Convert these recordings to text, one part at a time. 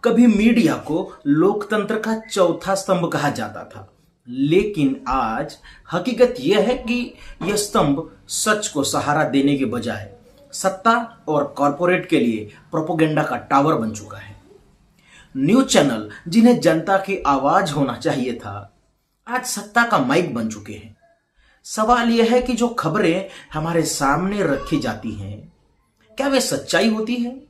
कभी मीडिया को लोकतंत्र का चौथा स्तंभ कहा जाता था, लेकिन आज हकीकत यह है कि यह स्तंभ सच को सहारा देने के बजाय सत्ता और कॉरपोरेट के लिए प्रोपेगेंडा का टावर बन चुका है। न्यूज चैनल जिन्हें जनता की आवाज होना चाहिए था, आज सत्ता का माइक बन चुके हैं। सवाल यह है कि जो खबरें हमारे सामने रखी जाती हैं, क्या वे सच्चाई होती है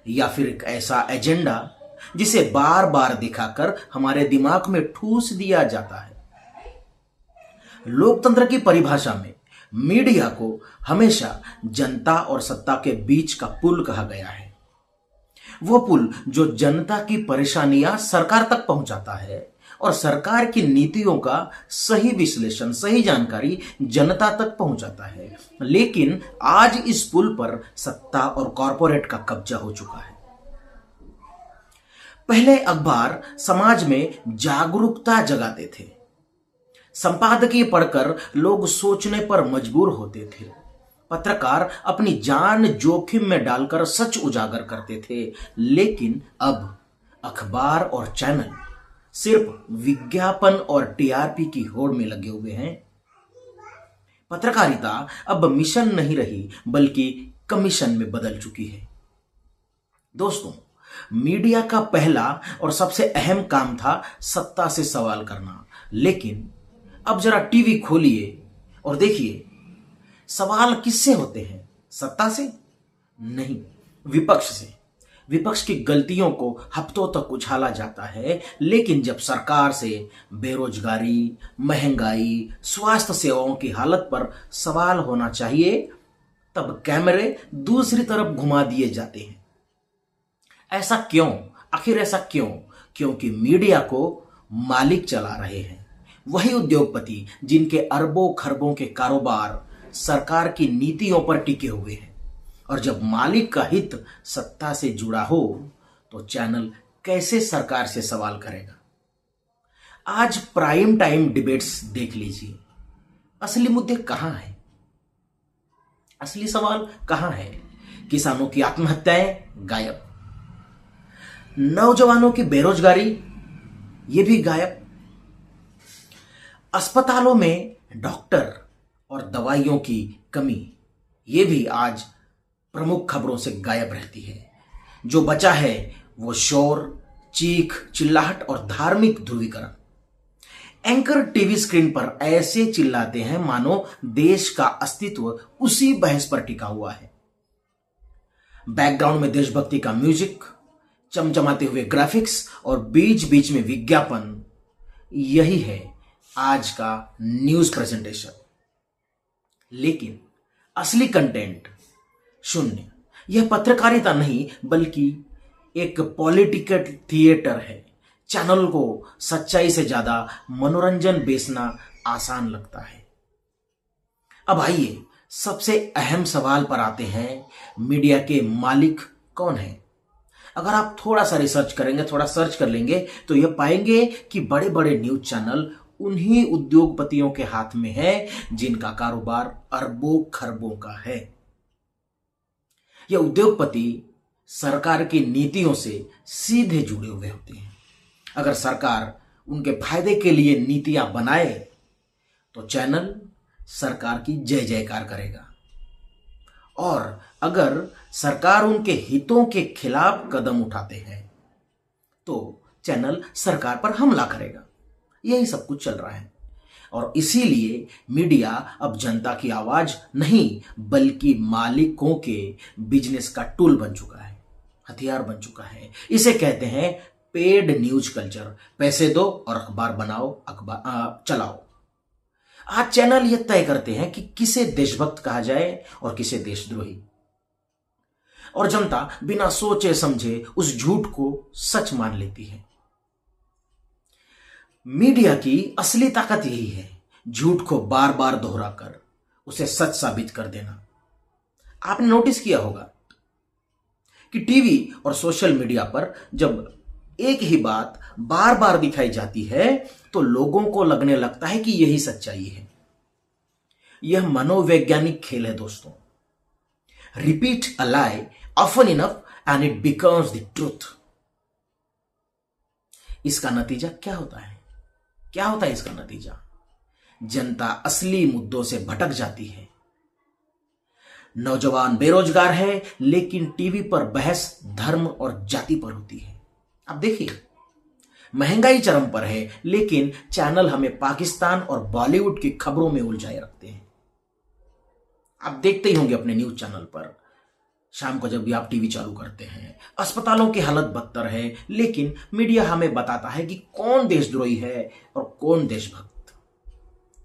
या फिर एक ऐसा एजेंडा जिसे बार बार दिखाकर हमारे दिमाग में ठूस दिया जाता है। लोकतंत्र की परिभाषा में मीडिया को हमेशा जनता और सत्ता के बीच का पुल कहा गया है। वो पुल जो जनता की परेशानियां सरकार तक पहुंचाता है और सरकार की नीतियों का सही विश्लेषण, सही जानकारी जनता तक पहुंचाता है। लेकिन आज इस पुल पर सत्ता और कॉरपोरेट का कब्जा हो चुका है। पहले अखबार समाज में जागरूकता जगाते थे। संपादकीय पढ़कर लोग सोचने पर मजबूर होते थे। पत्रकार अपनी जान जोखिम में डालकर सच उजागर करते थे। लेकिन अब अखबार और चैनल सिर्फ विज्ञापन और टीआरपी की होड़ में लगे हुए हैं। पत्रकारिता अब मिशन नहीं रही, बल्कि कमीशन में बदल चुकी है। दोस्तों, मीडिया का पहला और सबसे अहम काम था सत्ता से सवाल करना। लेकिन अब जरा टीवी खोलिए और देखिए, सवाल किससे होते हैं? सत्ता से नहीं, विपक्ष से। विपक्ष की गलतियों को हफ्तों तक उछाला जाता है, लेकिन जब सरकार से बेरोजगारी, महंगाई, स्वास्थ्य सेवाओं की हालत पर सवाल होना चाहिए, तब कैमरे दूसरी तरफ घुमा दिए जाते हैं। ऐसा क्यों? आखिर ऐसा क्यों? क्योंकि मीडिया को मालिक चला रहे हैं, वही उद्योगपति जिनके अरबों खरबों के कारोबार सरकार की नीतियों पर टिके हुए हैं। और जब मालिक का हित सत्ता से जुड़ा हो, तो चैनल कैसे सरकार से सवाल करेगा? आज प्राइम टाइम डिबेट्स देख लीजिए। असली मुद्दे कहां हैं? असली सवाल कहां है? किसानों की आत्महत्याएं गायब, नौजवानों की बेरोजगारी ये भी गायब, अस्पतालों में डॉक्टर और दवाइयों की कमी ये भी आज प्रमुख खबरों से गायब रहती है। जो बचा है वो शोर, चीख, चिल्लाहट और धार्मिक ध्रुवीकरण। एंकर टीवी स्क्रीन पर ऐसे चिल्लाते हैं मानो देश का अस्तित्व उसी बहस पर टिका हुआ है। बैकग्राउंड में देशभक्ति का म्यूजिक, चमचमाते हुए ग्राफिक्स और बीच बीच में विज्ञापन, यही है आज का न्यूज प्रेजेंटेशन। लेकिन असली कंटेंट शून्य। यह पत्रकारिता नहीं, बल्कि एक पॉलिटिकल थिएटर है। चैनल को सच्चाई से ज्यादा मनोरंजन बेचना आसान लगता है। अब आइए सबसे अहम सवाल पर आते हैं, मीडिया के मालिक कौन है? अगर आप थोड़ा सा रिसर्च करेंगे, थोड़ा सर्च कर लेंगे, तो यह पाएंगे कि बड़े बड़े न्यूज चैनल उन्हीं उद्योगपतियों के हाथ में है जिनका कारोबार अरबों खरबों का है। यह उद्योगपति सरकार की नीतियों से सीधे जुड़े हुए होते हैं। अगर सरकार उनके फायदे के लिए नीतियां बनाए, तो चैनल सरकार की जय जयकार करेगा। और अगर सरकार उनके हितों के खिलाफ कदम उठाते हैं, तो चैनल सरकार पर हमला करेगा। यही सब कुछ चल रहा है। और इसीलिए मीडिया अब जनता की आवाज नहीं, बल्कि मालिकों के बिजनेस का टूल बन चुका है, हथियार बन चुका है। इसे कहते हैं पेड न्यूज कल्चर। पैसे दो और अखबार बनाओ, अखबार चलाओ। आज चैनल यह तय करते हैं कि किसे देशभक्त कहा जाए और किसे देशद्रोही। और जनता बिना सोचे समझे उस झूठ को सच मान लेती है। मीडिया की असली ताकत यही है, झूठ को बार बार दोहराकर उसे सच साबित कर देना। आपने नोटिस किया होगा कि टीवी और सोशल मीडिया पर जब एक ही बात बार बार दिखाई जाती है, तो लोगों को लगने लगता है कि यही सच्चाई है। यह मनोवैज्ञानिक खेल है दोस्तों। Repeat a lie often enough and it becomes the truth. इसका नतीजा क्या होता है? क्या होता है इसका नतीजा? जनता असली मुद्दों से भटक जाती है। नौजवान बेरोजगार है, लेकिन टीवी पर बहस धर्म और जाति पर होती है। अब देखिए, महंगाई चरम पर है, लेकिन चैनल हमें पाकिस्तान और बॉलीवुड की खबरों में उलझाए रखते हैं। आप देखते ही होंगे अपने न्यूज चैनल पर, शाम को जब भी आप टीवी चालू करते हैं, अस्पतालों की हालत बदतर है, लेकिन मीडिया हमें बताता है कि कौन देशद्रोही है और कौन देशभक्त।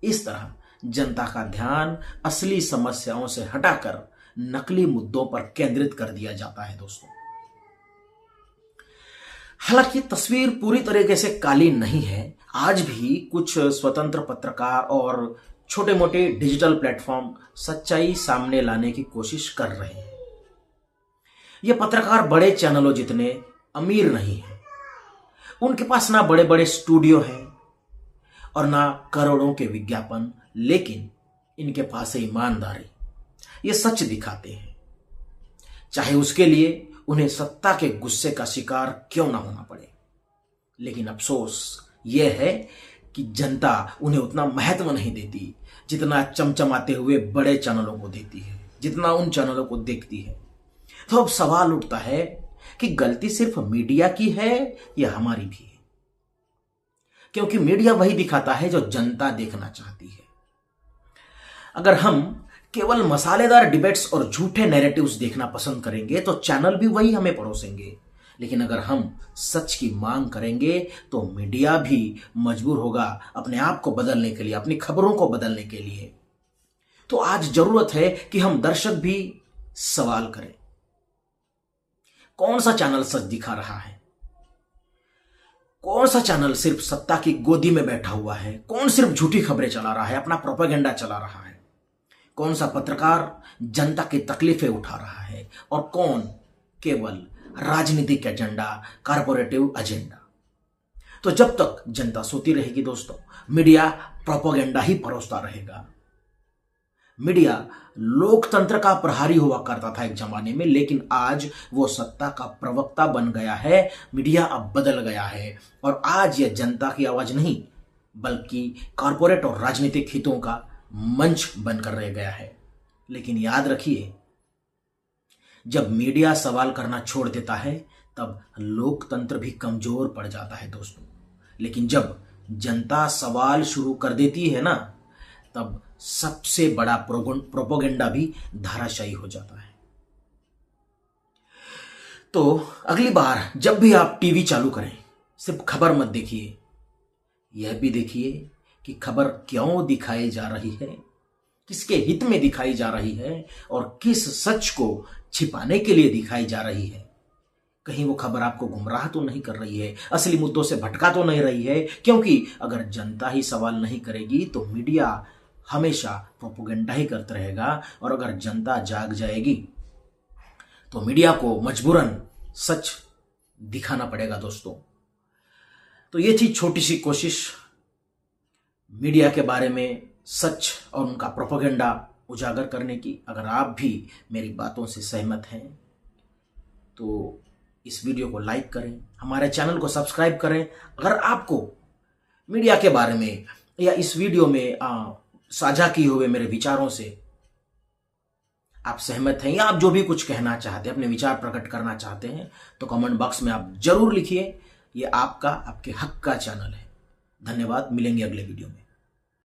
इस तरह जनता का ध्यान असली समस्याओं से हटाकर नकली मुद्दों पर केंद्रित कर दिया जाता है दोस्तों। हालांकि तस्वीर पूरी तरीके से काली नहीं है। आज भी कुछ स्वतंत्र पत्रकार और छोटे मोटे डिजिटल प्लेटफॉर्म सच्चाई सामने लाने की कोशिश कर रहे हैं। ये पत्रकार बड़े चैनलों जितने अमीर नहीं हैं। उनके पास ना बड़े बड़े स्टूडियो हैं और ना करोड़ों के विज्ञापन, लेकिन इनके पास है ईमानदारी। ये सच दिखाते हैं, चाहे उसके लिए उन्हें सत्ता के गुस्से का शिकार क्यों ना होना पड़े। लेकिन अफसोस यह है कि जनता उन्हें उतना महत्व नहीं देती जितना चमचमाते हुए बड़े चैनलों को देती है, जितना उन चैनलों को देखती है। तो अब सवाल उठता है कि गलती सिर्फ मीडिया की है या हमारी भी है? क्योंकि मीडिया वही दिखाता है जो जनता देखना चाहती है। अगर हम केवल मसालेदार डिबेट्स और झूठे नैरेटिव्स देखना पसंद करेंगे तो चैनल भी वही हमें परोसेंगे। लेकिन अगर हम सच की मांग करेंगे तो मीडिया भी मजबूर होगा अपने आप को बदलने के लिए, अपनी खबरों को बदलने के लिए। तो आज जरूरत है कि हम दर्शक भी सवाल करें, कौन सा चैनल सच दिखा रहा है? कौन सा चैनल सिर्फ सत्ता की गोदी में बैठा हुआ है? कौन सिर्फ झूठी खबरें चला रहा है, अपना प्रोपेगेंडा चला रहा है? कौन सा पत्रकार जनता की तकलीफें उठा रहा है और कौन केवल राजनीतिक एजेंडा, कारपोरेटिव एजेंडा? तो जब तक जनता सोती रहेगी दोस्तों, मीडिया प्रोपेगेंडा ही परोसता रहेगा। मीडिया लोकतंत्र का प्रहरी हुआ करता था एक जमाने में, लेकिन आज वो सत्ता का प्रवक्ता बन गया है। मीडिया अब बदल गया है और आज यह जनता की आवाज नहीं बल्कि कॉरपोरेट और राजनीतिक हितों का मंच बनकर रह गया है। लेकिन याद रखिए, जब मीडिया सवाल करना छोड़ देता है तब लोकतंत्र भी कमजोर पड़ जाता है दोस्तों। लेकिन जब जनता सवाल शुरू कर देती है ना, तब सबसे बड़ा प्रोपेगेंडा भी धराशायी हो जाता है। तो अगली बार जब भी आप टीवी चालू करें, सिर्फ खबर मत देखिए, यह भी देखिए कि खबर क्यों दिखाई जा रही है, किसके हित में दिखाई जा रही है और किस सच को छिपाने के लिए दिखाई जा रही है। कहीं वो खबर आपको गुमराह तो नहीं कर रही है, असली मुद्दों से भटका तो नहीं रही है। क्योंकि अगर जनता ही सवाल नहीं करेगी तो मीडिया हमेशा प्रोपेगेंडा ही करता रहेगा, और अगर जनता जाग जाएगी तो मीडिया को मजबूरन सच दिखाना पड़ेगा दोस्तों। तो ये थी छोटी सी कोशिश मीडिया के बारे में सच और उनका प्रोपेगेंडा उजागर करने की। अगर आप भी मेरी बातों से सहमत हैं तो इस वीडियो को लाइक करें, हमारे चैनल को सब्सक्राइब करें। अगर आपको मीडिया के बारे में या इस वीडियो में साझा किए हुए मेरे विचारों से आप सहमत हैं या आप जो भी कुछ कहना चाहते हैं, अपने विचार प्रकट करना चाहते हैं, तो कमेंट बॉक्स में आप जरूर लिखिए। ये आपका, आपके हक का चैनल है। धन्यवाद, मिलेंगे अगले वीडियो में।